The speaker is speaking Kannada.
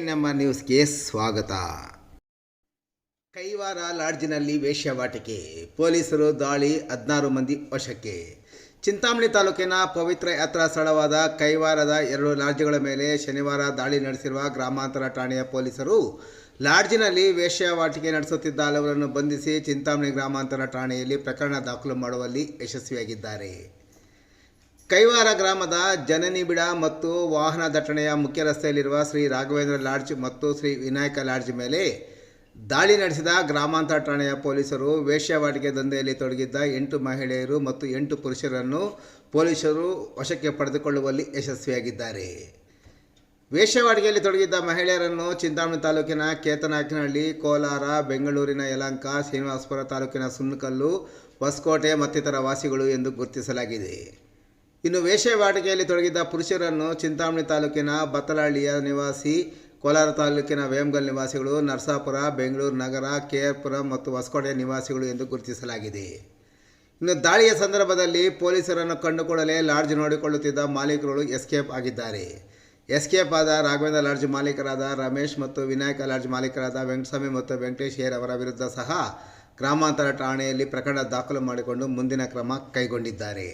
ನಮ್ಮ ನ್ಯೂಸ್ಗೆ ಸ್ವಾಗತ. ಕೈವಾರ ಲಾಡ್ಜಿನಲ್ಲಿ ವೇಶ್ಯಾವಾಟಿಕೆ, ಪೊಲೀಸರು ದಾಳಿ, 16 ಮಂದಿ ವಶಕ್ಕೆ. ಚಿಂತಾಮಣಿ ತಾಲೂಕಿನ ಪವಿತ್ರ ಯಾತ್ರಾ ಸ್ಥಳವಾದ ಕೈವಾರದ 2 ಲಾಡ್ಜ್ಗಳ ಮೇಲೆ ಶನಿವಾರ ದಾಳಿ ನಡೆಸಿರುವ ಗ್ರಾಮಾಂತರ ಠಾಣೆಯ ಪೊಲೀಸರು ಲಾಡ್ಜಿನಲ್ಲಿ ವೇಶ್ಯಾವಾಟಿಕೆ ನಡೆಸುತ್ತಿದ್ದ ಹಲವರನ್ನು ಬಂಧಿಸಿ ಚಿಂತಾಮಣಿ ಗ್ರಾಮಾಂತರ ಠಾಣೆಯಲ್ಲಿ ಪ್ರಕರಣ ದಾಖಲು ಮಾಡುವಲ್ಲಿ ಯಶಸ್ವಿಯಾಗಿದ್ದಾರೆ. ಕೈವಾರ ಗ್ರಾಮದ ಜನನಿಬಿಡ ಮತ್ತು ವಾಹನ ದಟ್ಟಣೆಯ ಮುಖ್ಯ ರಸ್ತೆಯಲ್ಲಿರುವ ಶ್ರೀ ರಾಘವೇಂದ್ರ ಲಾಡ್ಜ್ ಮತ್ತು ಶ್ರೀ ವಿನಾಯಕ ಲಾಡ್ಜ್ ಮೇಲೆ ದಾಳಿ ನಡೆಸಿದ ಗ್ರಾಮಾಂತರ ಠಾಣೆಯ ಪೊಲೀಸರು ವೇಶ್ಯಾವಾಟಿಕೆ ದಂಧೆಯಲ್ಲಿ ತೊಡಗಿದ್ದ 8 ಮಹಿಳೆಯರು ಮತ್ತು 8 ಪುರುಷರನ್ನು ಪೊಲೀಸರು ವಶಕ್ಕೆ ಪಡೆದುಕೊಳ್ಳುವಲ್ಲಿ ಯಶಸ್ವಿಯಾಗಿದ್ದಾರೆ. ವೇಶ್ಯಾವಾಟಿಕೆಯಲ್ಲಿ ತೊಡಗಿದ್ದ ಮಹಿಳೆಯರನ್ನು ಚಿಂತಾಮಣಿ ತಾಲೂಕಿನ ಕೇತನಾಯಕನಹಳ್ಳಿ, ಕೋಲಾರ, ಬೆಂಗಳೂರಿನ ಯಲಹಂಕ, ಶ್ರೀನಿವಾಸಪುರ ತಾಲೂಕಿನ ಸುನ್ನಕಲ್ಲು, ಹೊಸಕೋಟೆ ಮತ್ತಿತರ ವಾಸಿಗಳು ಎಂದು ಗುರುತಿಸಲಾಗಿದೆ. ಇನ್ನು ವೇಶ್ಯಾವಾಟಿಕೆಯಲ್ಲಿ ತೊಡಗಿದ್ದ ಪುರುಷರನ್ನು ಚಿಂತಾಮಣಿ ತಾಲೂಕಿನ ಬತ್ತಲಹಳ್ಳಿಯ ನಿವಾಸಿ, ಕೋಲಾರ ತಾಲೂಕಿನ ವೇಮಗಲ್ ನಿವಾಸಿಗಳು, ನರಸಾಪುರ, ಬೆಂಗಳೂರು ನಗರ, ಕೆಆರ್ಪುರ ಮತ್ತು ಹೊಸಕೋಟೆ ನಿವಾಸಿಗಳು ಎಂದು ಗುರುತಿಸಲಾಗಿದೆ. ಇನ್ನು ದಾಳಿಯ ಸಂದರ್ಭದಲ್ಲಿ ಪೊಲೀಸರನ್ನು ಕಂಡುಕೊಳ್ಳಲೇ ಲಾಡ್ಜ್ ನೋಡಿಕೊಳ್ಳುತ್ತಿದ್ದ ಮಾಲೀಕರುಗಳು ಎಸ್ಕೇಪ್ ಆಗಿದ್ದಾರೆ. ಎಸ್ಕೇಪ್ ಆದ ರಾಘವೇಂದ್ರ ಲಾಡ್ಜ್ ಮಾಲೀಕರಾದ ರಮೇಶ್ ಮತ್ತು ವಿನಾಯಕ ಲಾಡ್ಜ್ ಮಾಲೀಕರಾದ ವೆಂಕಟಸ್ವಾಮಿ ಮತ್ತು ವೆಂಕಟೇಶ್ ಅವರ ವಿರುದ್ಧ ಸಹ ಗ್ರಾಮಾಂತರ ಠಾಣೆಯಲ್ಲಿ ಪ್ರಕರಣ ದಾಖಲು ಮಾಡಿಕೊಂಡು ಮುಂದಿನ ಕ್ರಮ ಕೈಗೊಂಡಿದ್ದಾರೆ.